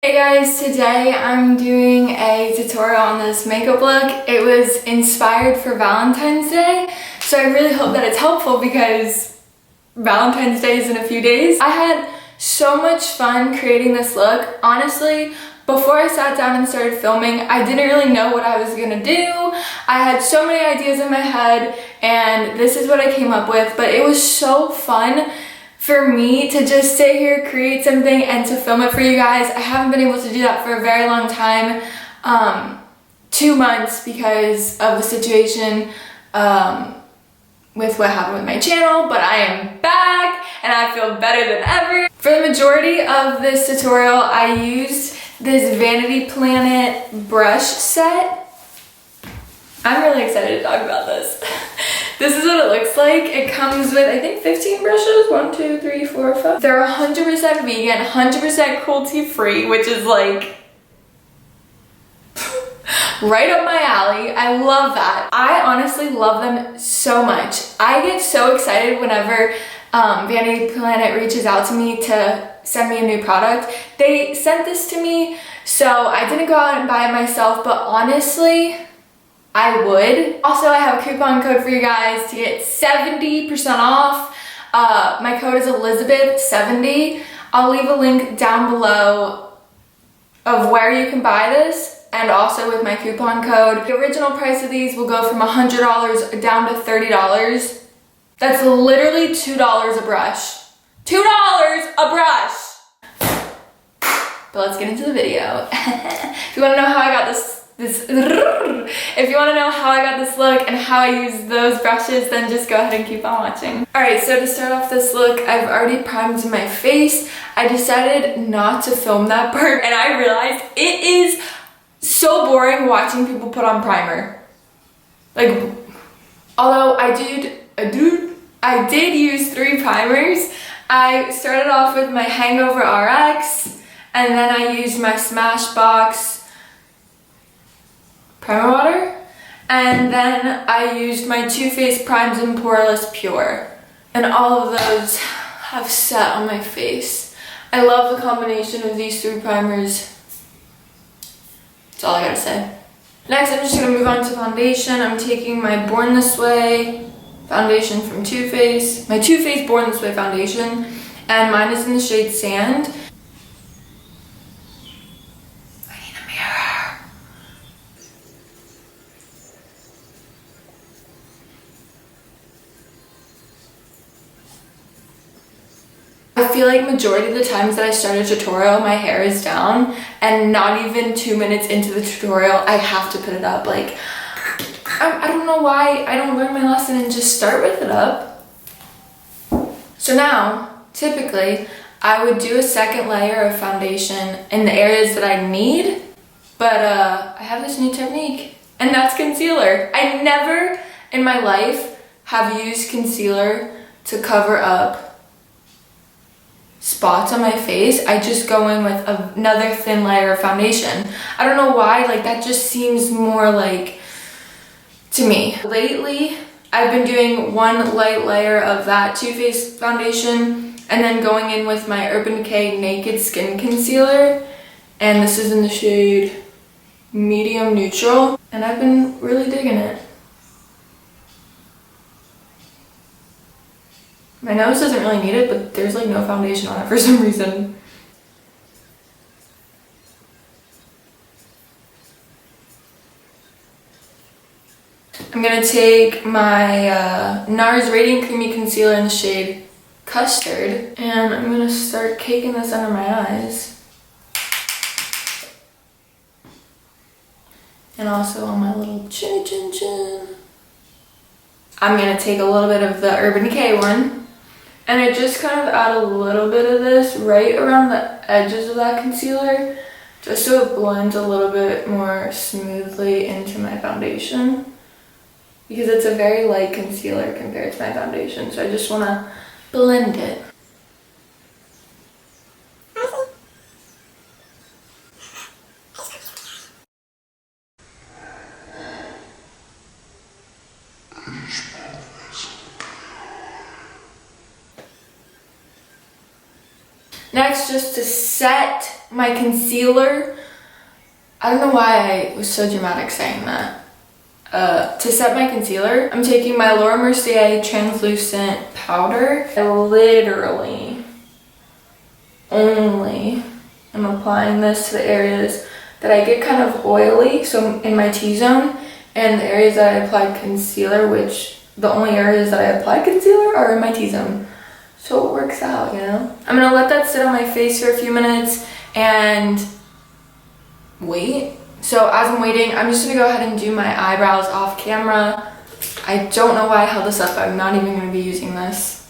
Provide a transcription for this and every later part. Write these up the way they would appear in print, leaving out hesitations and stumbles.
Hey guys, today I'm doing a tutorial on this makeup look. It was inspired for Valentine's Day, so I really hope that it's helpful because Valentine's Day is in a few days. I had so much fun creating this look. Honestly, before I sat down and started filming, I didn't really know what I was gonna do. I had so many ideas in my head and this is what I came up with, but it was so fun for me to just sit here, create something, and to film it for you guys. I haven't been able to do that for a very long time, 2 months because of the situation with what happened with my channel, but I am back and I feel better than ever. For the majority of this tutorial, I used this Vanity Planet brush set. I'm really excited to talk about this. This is what it looks like. It comes with, I think, 15 brushes. 1, 2, 3, 4, 5. They're 100% vegan, 100% cruelty-free, which is like right up my alley. I love that. I honestly love them so much. I get so excited whenever Vanity Planet reaches out to me to send me a new product. They sent this to me, so I didn't go out and buy it myself, but honestly, I would. Also, I have a coupon code for you guys to get 70% off. My code is Elizabeth70. I'll leave a link down below of where you can buy this and also with my coupon code. The original price of these will go from $100 down to $30. That's literally $2 a brush. $2 a brush! But let's get into the video. If you want to know how I got if you want to know how I got this look and how I use those brushes, then just go ahead and keep on watching. Alright, so to start off this look, I've already primed my face. I decided not to film that part, and I realized it is so boring watching people put on primer. Like, although I did use 3 primers. I started off with my Hangover RX, and then I used my Smashbox primer water, and then I used my Too Faced Primes and Poreless Pure, and all of those have set on my face. I love the combination of these 3 primers. That's all I gotta say. Next, I'm just gonna move on to foundation. I'm taking my Born This Way foundation from Too Faced, my Too Faced Born This Way foundation, and mine is in the shade Sand. I feel like majority of the times that I start a tutorial, my hair is down, and not even 2 minutes into the tutorial, I have to put it up. Like, I don't know why I don't learn my lesson and just start with it up. So now, typically, I would do a second layer of foundation in the areas that I need, but I have this new technique, and that's concealer. I never in my life have used concealer to cover up spots on my face. I just go in with another thin layer of foundation. I don't know why, like that just seems more like to me. Lately, I've been doing 1 light layer of that Too Faced foundation and then going in with my Urban Decay Naked Skin Concealer, and this is in the shade Medium Neutral, and I've been really digging it. My nose doesn't really need it, but there's like no foundation on it for some reason. I'm gonna take my NARS Radiant Creamy Concealer in the shade Custard, and I'm gonna start caking this under my eyes. And also on my little chin chin chin. I'm gonna take a little bit of the Urban Decay one, and I just kind of add a little bit of this right around the edges of that concealer, just so it blends a little bit more smoothly into my foundation, because it's a very light concealer compared to my foundation, so I just want to blend it. Next, just to set my concealer, I don't know why I was so dramatic saying that. To set my concealer, I'm taking my Laura Mercier translucent powder. I literally only am applying this to the areas that I get kind of oily, so in my T-zone, and the areas that I applied concealer, which the only areas that I applied concealer are in my T-zone. So it works out, you know? I'm gonna let that sit on my face for a few minutes and wait. So as I'm waiting, I'm just gonna go ahead and do my eyebrows off camera. I don't know why I held this up. I'm not even gonna be using this.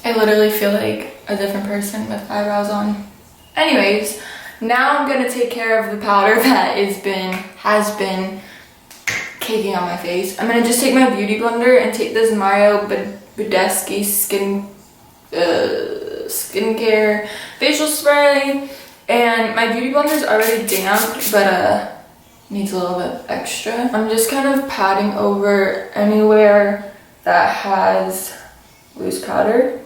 I literally feel like a different person with eyebrows on. Anyways, now I'm gonna take care of the powder that has been caking on my face. I'm gonna just take my beauty blender and take this Mario Badescu skincare facial spray. And my beauty blender is already damp, but needs a little bit extra. I'm just kind of patting over anywhere that has loose powder,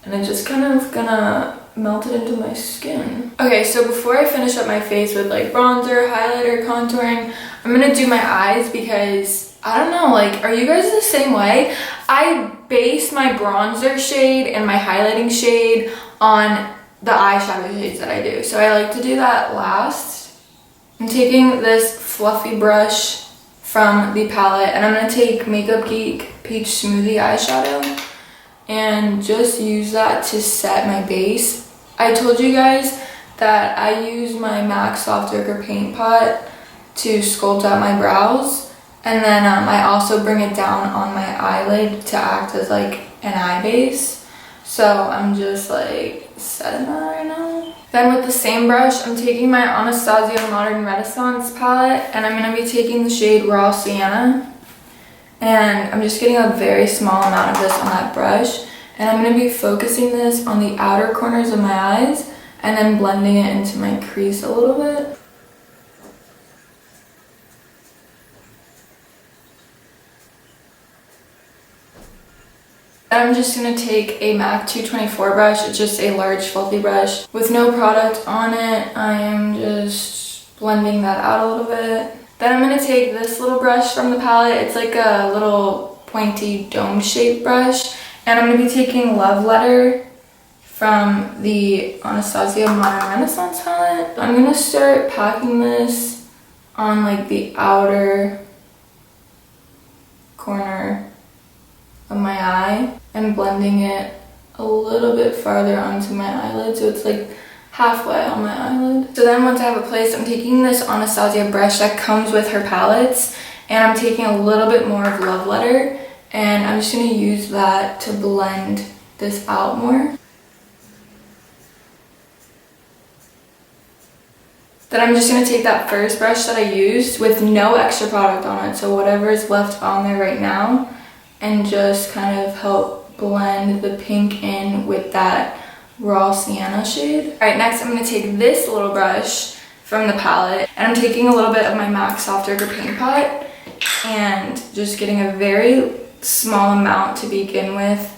and I'm just kind of gonna melt it into my skin. Okay, so before I finish up my face with like bronzer, highlighter, contouring, I'm gonna do my eyes because I don't know, like, are you guys the same way? I base my bronzer shade and my highlighting shade on the eyeshadow shades that I do. So I like to do that last. I'm taking this fluffy brush from the palette and I'm gonna take Makeup Geek Peach Smoothie eyeshadow and just use that to set my base. I told you guys that I use my MAC Soft Ochre paint pot to sculpt out my brows, and then I also bring it down on my eyelid to act as like an eye base. So I'm just like setting that right now. Then with the same brush, I'm taking my Anastasia Modern Renaissance palette and I'm gonna be taking the shade Raw Sienna. And I'm just getting a very small amount of this on that brush. And I'm gonna be focusing this on the outer corners of my eyes and then blending it into my crease a little bit. I'm just gonna take a MAC 224 brush. It's just a large fluffy brush with no product on it. I am just blending that out a little bit. Then I'm gonna take this little brush from the palette. It's like a little pointy dome shaped brush. And I'm gonna be taking Love Letter from the Anastasia Modern Renaissance palette. I'm gonna start packing this on like the outer corner of my eye and blending it a little bit farther onto my eyelid, so it's like halfway on my eyelid. So then once I have it placed, I'm taking this Anastasia brush that comes with her palettes and I'm taking a little bit more of Love Letter and I'm just gonna use that to blend this out more. Then I'm just gonna take that first brush that I used with no extra product on it, so whatever is left on there right now, and just kind of help blend the pink in with that Raw Sienna shade. All right, next I'm gonna take this little brush from the palette and I'm taking a little bit of my MAC Soft Ochre paint pot and just getting a very small amount to begin with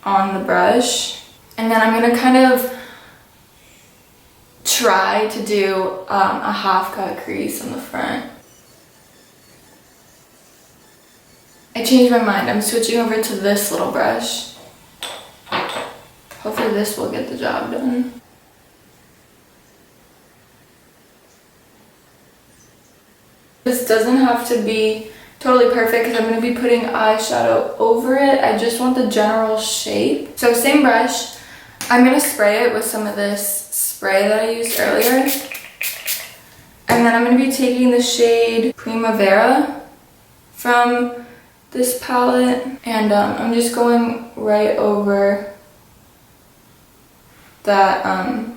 on the brush. And then I'm gonna kind of try to do a half cut crease on the front. I changed my mind. I'm switching over to this little brush. Hopefully this will get the job done. This doesn't have to be totally perfect because I'm going to be putting eyeshadow over it. I just want the general shape. So same brush. I'm going to spray it with some of this spray that I used earlier. And then I'm going to be taking the shade Primavera from this palette, and I'm just going right over that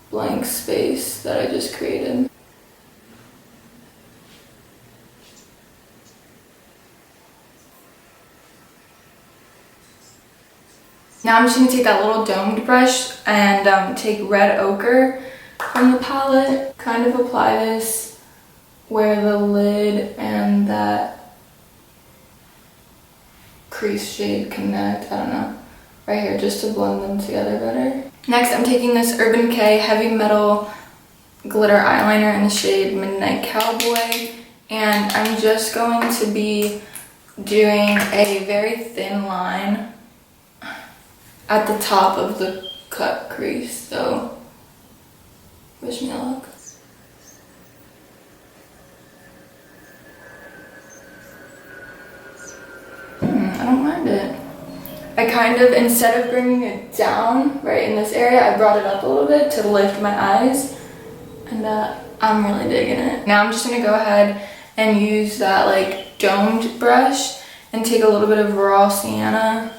blank space that I just created. Now I'm just going to take that little domed brush and take Red Ochre from the palette, kind of apply this where the lid and that crease shade connect. I don't know. right here just to blend them together better. Next, I'm taking this Urban Decay Heavy Metal Glitter Eyeliner in the shade Midnight Cowboy, and I'm just going to be doing a very thin line at the top of the cut crease, so wish me luck. I don't mind it. I kind of, instead of bringing it down right in this area, I brought it up a little bit to lift my eyes, and I'm really digging it. Now I'm just gonna go ahead and use that like domed brush and take a little bit of raw sienna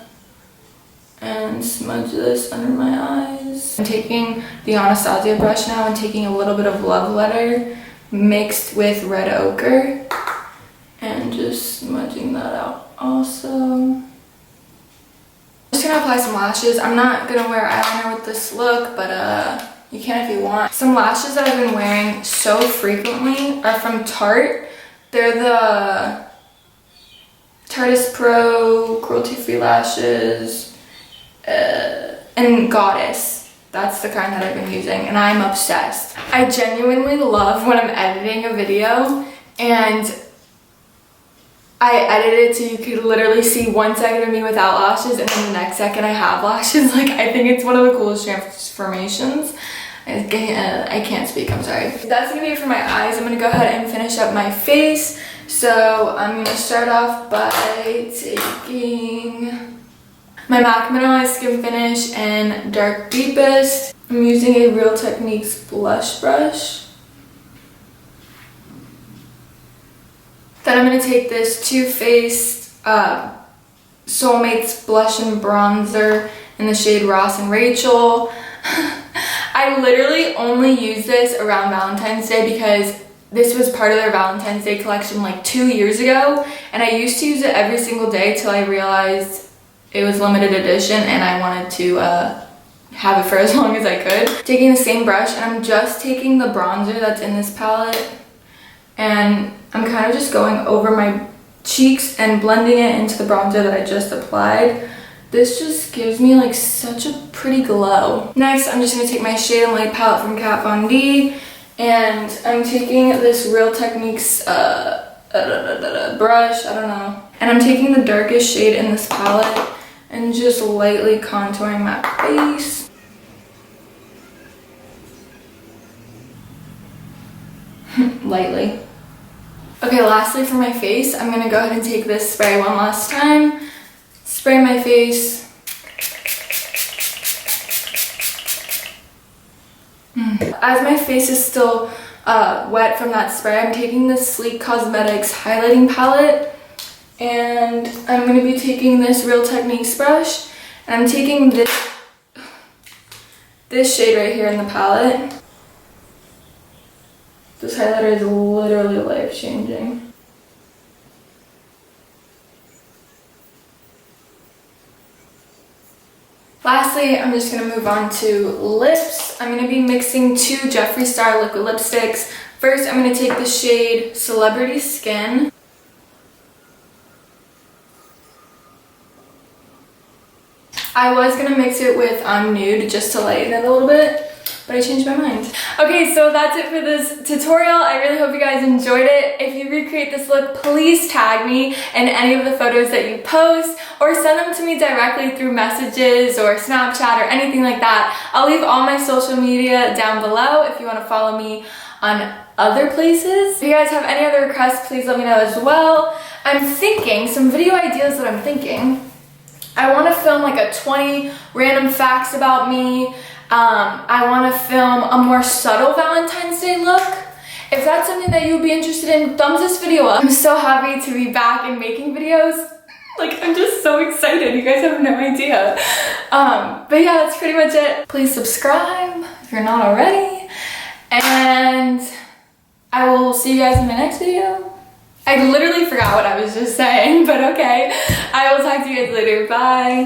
and smudge this under my eyes. I'm taking the Anastasia brush now and taking a little bit of Love Letter mixed with red ochre and just smudging that out also. I'm just gonna apply some lashes. I'm not gonna wear eyeliner with this look, but you can if you want. Some lashes that I've been wearing so frequently are from Tarte. They're the Tarteist Pro cruelty-free lashes and Goddess. That's the kind that I've been using, and I'm obsessed. I genuinely love when I'm editing a video and I edit it so you could literally see 1 second of me without lashes and then the next second I have lashes. Like, I think it's one of the coolest transformations. I can't speak, I'm sorry. That's gonna be it for my eyes. I'm gonna go ahead and finish up my face. So I'm gonna start off by taking my MAC Mineralized Skin Finish in Dark Deepest. I'm using a Real Techniques blush brush. Then I'm going to take this Too Faced Soulmates Blush and Bronzer in the shade Ross and Rachel. I literally only use this around Valentine's Day because this was part of their Valentine's Day collection like 2 years ago, and I used to use it every single day till I realized it was limited edition and I wanted to have it for as long as I could. Taking the same brush, and I'm just taking the bronzer that's in this palette and I'm kind of just going over my cheeks and blending it into the bronzer that I just applied. This just gives me like such a pretty glow. Next, I'm just going to take my Shade and Light palette from Kat Von D, and I'm taking this Real Techniques brush, I don't know. And I'm taking the darkest shade in this palette and just lightly contouring my face. Lightly. Okay, lastly for my face, I'm gonna go ahead and take this spray one last time. Spray my face. As my face is still wet from that spray, I'm taking this Sleek Cosmetics highlighting palette, and I'm gonna be taking this Real Techniques brush, and I'm taking this shade right here in the palette. This highlighter is literally life-changing. Lastly, I'm just gonna move on to lips. I'm gonna be mixing 2 Jeffree Star liquid lipsticks. First, I'm gonna take the shade Celebrity Skin. I was gonna mix it with Nude just to lighten it a little bit, but I changed my mind. Okay, so that's it for this tutorial. I really hope you guys enjoyed it. If you recreate this look, please tag me in any of the photos that you post, or send them to me directly through messages or Snapchat or anything like that. I'll leave all my social media down below if you want to follow me on other places. If you guys have any other requests, please let me know as well. I'm thinking, some video ideas that I'm thinking, I want to film like a 20 random facts about me. I want to film a more subtle Valentine's Day look. If that's something that you would be interested in, thumbs this video up. I'm so happy to be back and making videos. Like, I'm just so excited. You guys have no idea. But yeah, that's pretty much it. Please subscribe if you're not already. And I will see you guys in my next video. I literally forgot what I was just saying, but okay. I will talk to you guys later. Bye.